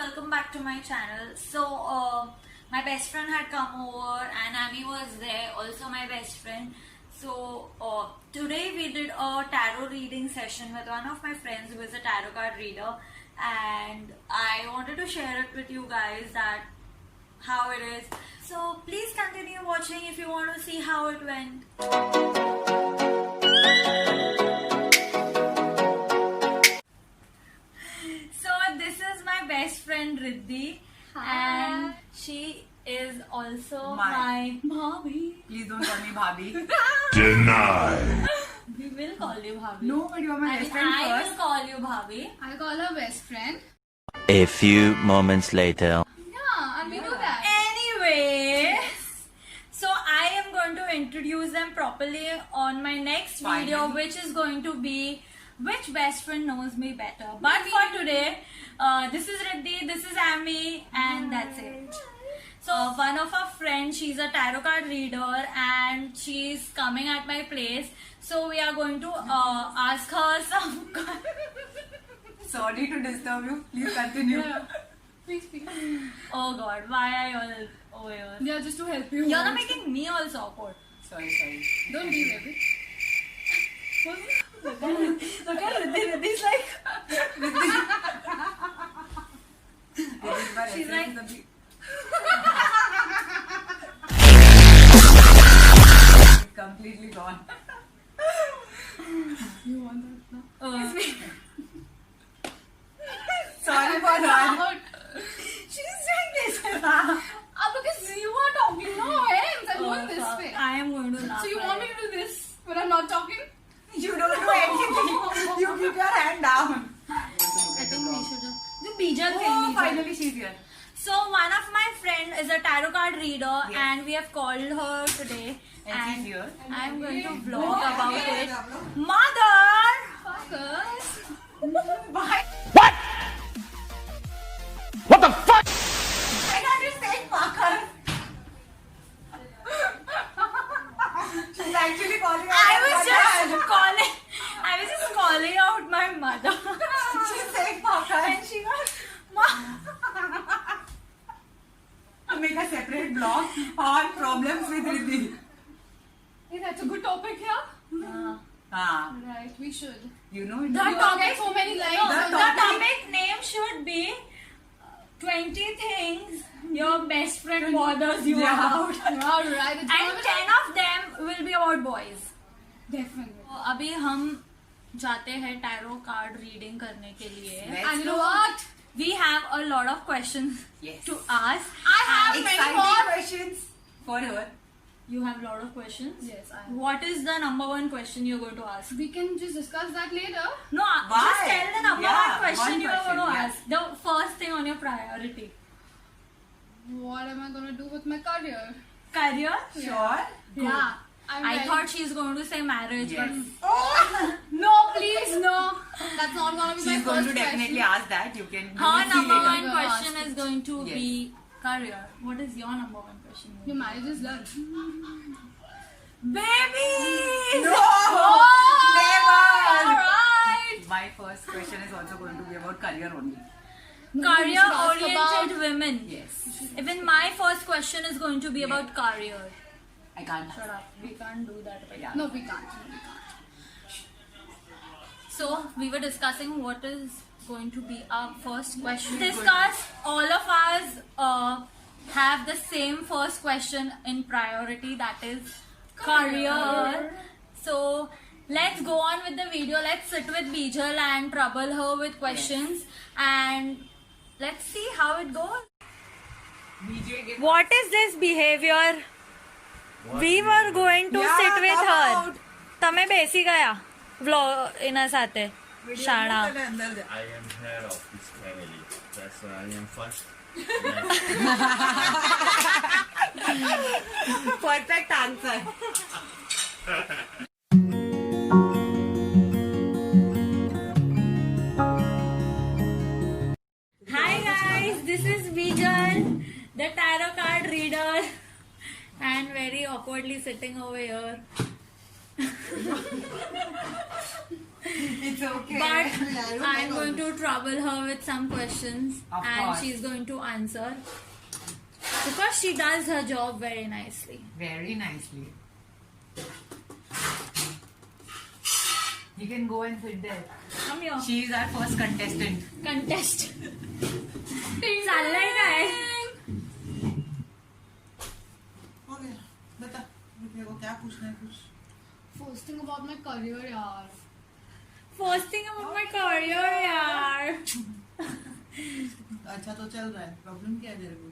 welcome back to my channel. So my best friend had come over and Amy was there, also my best friend. So today we did a tarot reading session with one of my friends who is a tarot card reader, and I wanted to share it with you guys that how it is. So please continue watching if you want to see how it went. This is my best friend Riddhi. Hi. And she is also my bhabhi. Please don't call me bhabhi. Denied. We will call you bhabhi. No, but you are my best friend I first. will call you bhabhi. I'll call her best friend. A few moments later. Yeah, and we do that. Anyway, so I am going to introduce them properly on my next video, Finally. which is going to be which best friend knows me better. But for today, this is Riddhi, this is Amy, and that's it. So one of our friends, she's a tarot card reader and she's coming at my place. So we are going to ask her some. Sorry to disturb you. Please continue. Yeah. Please speak. Oh God, why are you all over here? Yeah, just to help you. You're not making me also awkward. Sorry. Don't be baby. Look at Riddhi. Riddhi's like. She's like. Completely gone. You want that now? Sorry for that. She's doing this. Because you are talking, no hands. I'm going this way. I am going to laugh. So you want me to do this when I'm not talking? You don't do anything. You keep your hand down. I think we should just. The Bijal Oh, thing. finally she's here. So one of my friend is a tarot card reader, Yes. and we have called her today. And she's here. I'm going to vlog about it. Mother! Fuckers. Why? What? What the fuck? Why can't you say fucker? She's actually calling out I my was just calling out my mother. She's saying fucker. And she got, Ma. Make a separate blog on problems with Riddhi. Hey, that's a good topic here. Right, we should. You know it. The You all topic- get so many likes. The topic name should be 20 things your best friend bothers you about. Alright, it's And 10 of them will be about boys. Definitely. तो अभी हम जाते हैं tarot card reading करने के लिए. Let's And you go. know what? We have a lot of questions Yes. to ask. I have many Exciting more. questions for her. You have a lot of questions? Yes, I have. What is the number one question you're going to ask? We can just discuss that later. No, Why? just tell the number Yeah, one question one you are going to question, ask. The first thing on your priority. What am I gonna do with my career? Career? Sure. Yeah. I ready. thought she's going to say marriage, Yes. No, please, no. That's not gonna be my She's going first to definitely question. ask that. You can. but her you will see number later. one Later. question Ask is going to Yes. be career. What is your number one question? Your marriage is done. Baby! No! Never! Alright! My first question is also going to be about career only. Career should ask oriented about- women. Yes. Even my first question is going to be about career. I can't. Shut up. We can't do that. Yeah. No, we can't. So we were discussing what is going to be our first question. Discuss all of us have the same first question in priority, that is career. So let's go on with the video. Let's sit with Bijal and trouble her with questions and let's see how it goes. BJ gave What is this behavior? We were going to Yeah, sit with come her. out. તમે બેસી ગયા vlog એના સાથે શાણા. I am head of this family. That's why I am first. perfect answer. Hi guys, this is Bijal, the tarot card reader, and very awkwardly sitting over here. It's okay. But I'm going to trouble her with some questions Of and course. she's going to answer because she does her job very nicely. Very nicely. You can go and sit there. Come here. She is our first contestant. Contest. चाललंय काय? हो गया बता मेरे को क्या पूछना है कुछ First thing about my career, yaar. First thing about my career, यार. अच्छा तो चल रहा है प्रॉब्लम क्या है तेरे को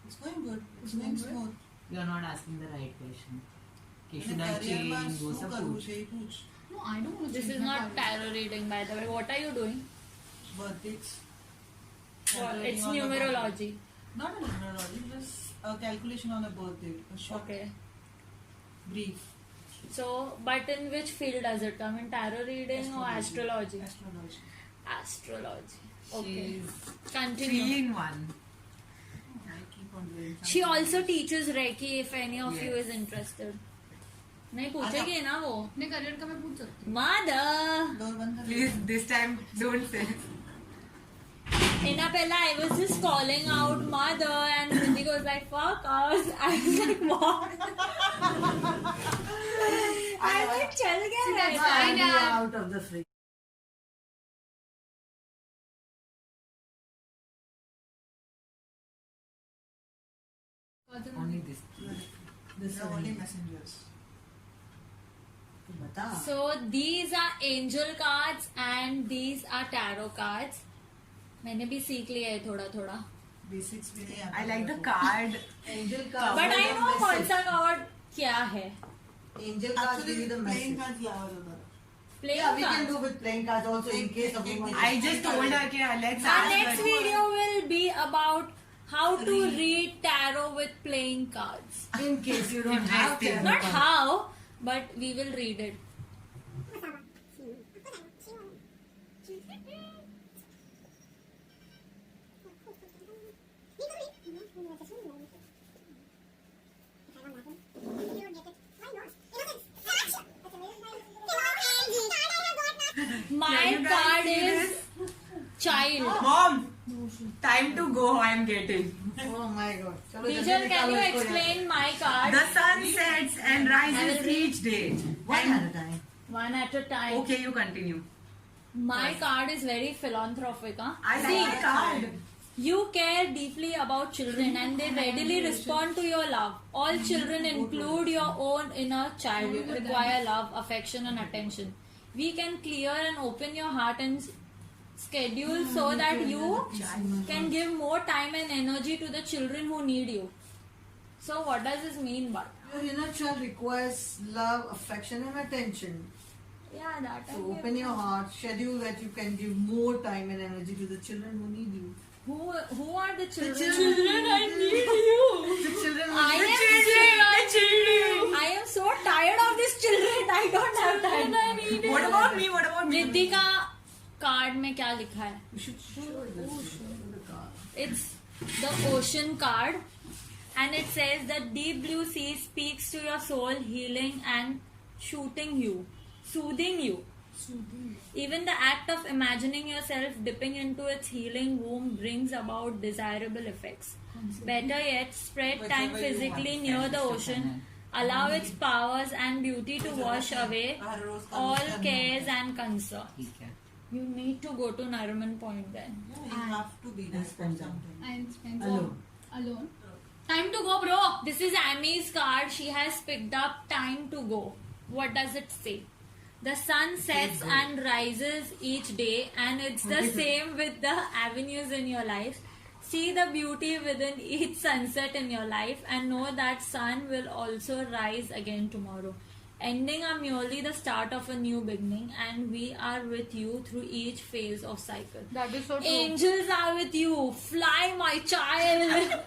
It's going good. It's going smooth. You are not asking the right question. Okay, should मैंने I career में change? वो शुरू सब करूँ पूछ. यही पूछ No, I don't want to This change is my not career. tarot reading, by the way. What are you doing? birthdays. It's numerology. Not a numerology, just a calculation on a birthday. A short, Okay. brief. So, but in which field does it come? In tarot reading or astrology? Astrology. Astrology. Okay. She's Continue. 3 in 1. I keep on doing something. She also teaches Reiki if any of you Yes. is interested. नहीं पूछेगी ना वो अपने career का मैं पूछ सकती हूँ. Mother. Door बंद कर. Please, this time, don't say. Ina Pella, I was just calling out mother and Mindy goes like, fuck us. I was like, what? I was like, चल गया that's है. fine, yaar. out of the fridge. Only this. These are only messengers. बता. So these are angel cards and these are tarot cards. मैंने भी सीख लिया है थोड़ा थोड़ा. Basics भी नहीं आता I like the मेरे को. card. Angel cards. But I know कौन message. सा कार्ड क्या है. Angel cards give Actually, you the playing message. cards याद होता है. Playing Yeah, we can cards. do with playing cards also in case of women. I just told her, okay, let's Our ask next her. video will be about how to read tarot with playing cards. In case you don't have Interesting. tarot Not cards. how, but we will read it. My card is child. Mom, time to go. I am getting. Oh my god. चलो जल्दी Teacher, can निकालो you इसको यहाँ. explain my card? The sun sets and I will rises read. each day. One at a time. One at a time. Okay, you continue. My card is very philanthropic. Huh? I See, like the card. you care deeply about children and they readily respond to your love. All children, include your own inner child, require love, affection, and attention. We can clear and open your heart and schedule so that you can give more time and energy to the children who need you. So, what does this mean? But Your inner child requires love, affection, and attention. yeah, that I So get. open your heart, schedule that you can give more time and energy to the children who need you. Who are the children? children. I need you. The children I who am I am so tired of these children. I don't have time. What about me? What about me? Riddhi का card में क्या लिखा है? You should show this in the car. It's the ocean card, and it says the deep blue sea speaks to your soul, healing and soothing you. Even the act of imagining yourself dipping into its healing womb brings about desirable effects. Better yet, spread time Whichever you physically want. near the ocean. Allow its powers and beauty to wash away हर रोज का all रोज करना cares होता है. and concerns. ठीक है. You need to go to Nariman Point then. Yeah, you have to be there for spend time. something. And spend Alone. Alone. Time to go, bro. This is Amy's card. She has picked up time to go. What does it say? The sun sets and rises each day, and it's the same with the avenues in your life. See the beauty within each sunset in your life, and know that sun will also rise again tomorrow. Ending are merely the start of a new beginning, and we are with you through each phase of cycle. That is so true. Angels are with you. Fly, my child.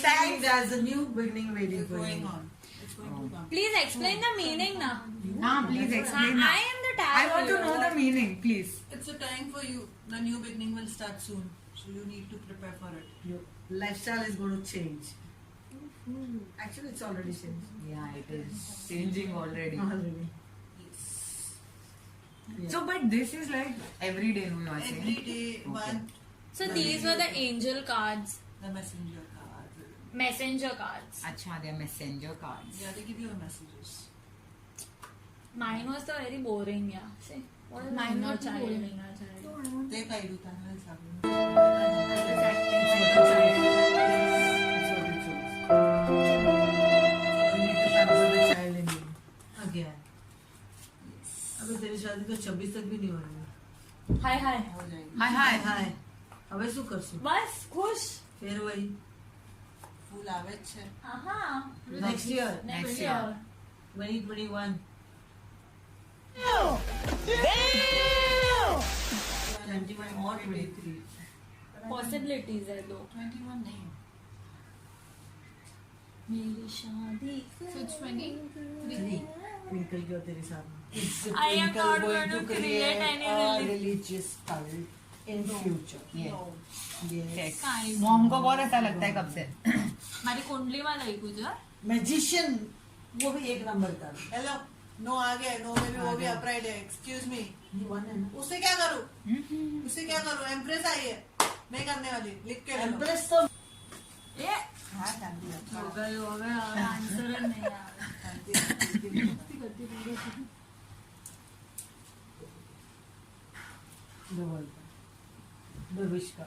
Thanks. There's a new beginning waiting It's for going you. on. It's going to come. Please explain the meaning now. Nah, please explain. now. I am the tarot. I want to know the meaning, please. It's a time for you. The new beginning will start soon. So you need to prepare for it. Your lifestyle is going to change. Actually, it's already changed. Yeah, it is changing already. Already. Yes. So, but this is like every day, no, you are saying. Every day, one. So these were the angel cards, The messenger card. messenger cards. Acha, they are messenger cards. Yeah, they give you messages. Mine was the very boring, yeah. See, what is Mine inner not child? boring. Inner child. They pay you tangal sabi. I was acting like a child. You need to transfer the child in you. Again. अबे तेरी शादी तो 26 तक भी नहीं होनी. Hi, hi. हो जाएगी. Hi, hi. हाय હવે શું કરશું? બસ ખુશ. ફેર વહી ફૂલ આવે જ છે. Aha. next year Next year. 2021. 21 or 23. Possibilities है दो. 21 नहीं. मेरी शादी. So it's 20. Twinkle क्यों तेरे सामने? It's I am Twinkle not going going to to create create any a religious cult in future. Yeah. No. Yes. Mom को बहुत ऐसा लगता है कब से. મારી કુંડલી માં લઈ ગુજર. Magician वो भी एक नंबर का. Hello. No आ गया. No में भी वो भी upright है. Excuse me. ये one है ना? उससे क्या करूँ? उससे क्या करूँ? Empress आई है. मैं करने वाली. लिख के ले लो. Empress तो એ हाँ, कर दिया. हो गए आंसर नहीं आ the world का. The wish का.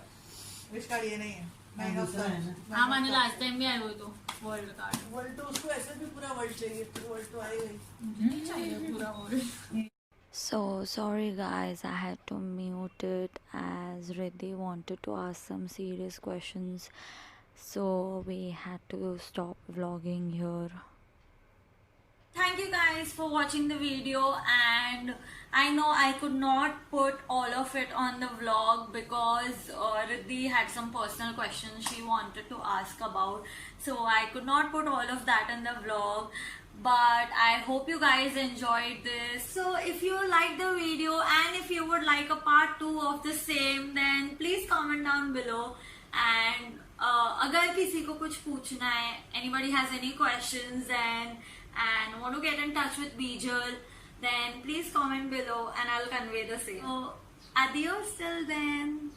Wish card ये नहीं है. Nine of दूसरा है ना? Cups. हाँ मैंने लास्ट टाइम भी आया हुआ तो वर्ल्ड कार्ड. World तो उसको ऐसे भी पूरा world चाहिए. World तो आई गई. नहीं चाहिए पूरा world. So sorry guys, I had to mute it as Riddhi wanted to ask some serious questions, so we had to stop vlogging here. Thank you guys for watching the video, and I know I could not put all of it on the vlog because Riddhi had some personal questions she wanted to ask about, so I could not put all of that in the vlog. But I hope you guys enjoyed this. So if you liked the video and if you would like a part 2 of the same, then please comment down below. And अगर किसी को कुछ पूछना है, anybody has any questions and want to get in touch with Bijal, then please comment below and I'll convey the same. So adios till then.